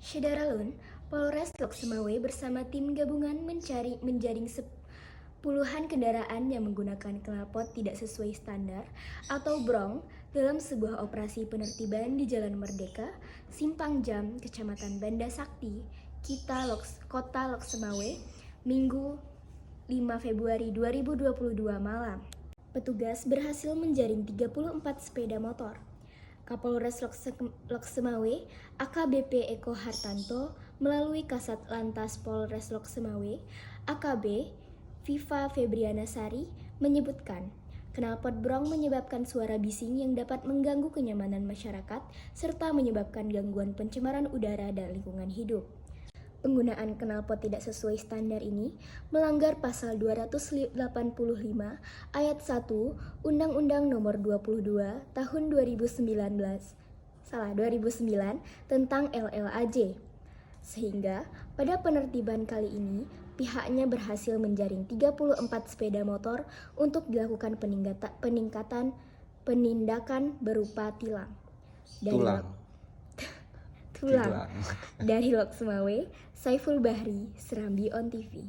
Syedaralun, Polres Loksemawe bersama tim gabungan menjaring puluhan kendaraan yang menggunakan knalpot tidak sesuai standar atau brong dalam sebuah operasi penertiban di Jalan Merdeka, Simpang Jam, Kecamatan Banda Sakti, Kota Loksemawe, Minggu 5 Februari 2022 malam. Petugas berhasil menjaring 34 sepeda motor. Kapolres Loksemawe, AKBP Eko Hartanto, melalui Kasat Lantas Polres Loksemawe, AKB Viva Febriana Sari, menyebutkan knalpot brong menyebabkan suara bising yang dapat mengganggu kenyamanan masyarakat serta menyebabkan gangguan pencemaran udara dan lingkungan hidup. Penggunaan knalpot tidak sesuai standar ini melanggar pasal 285 ayat 1 Undang-Undang Nomor 22 Tahun 2009 tentang LLAJ. Sehingga pada penertiban kali ini pihaknya berhasil menjaring 34 sepeda motor untuk dilakukan penindakan berupa tilang. Tulang. Dari Loksemawe, Saiful Bahri, Serambi On TV.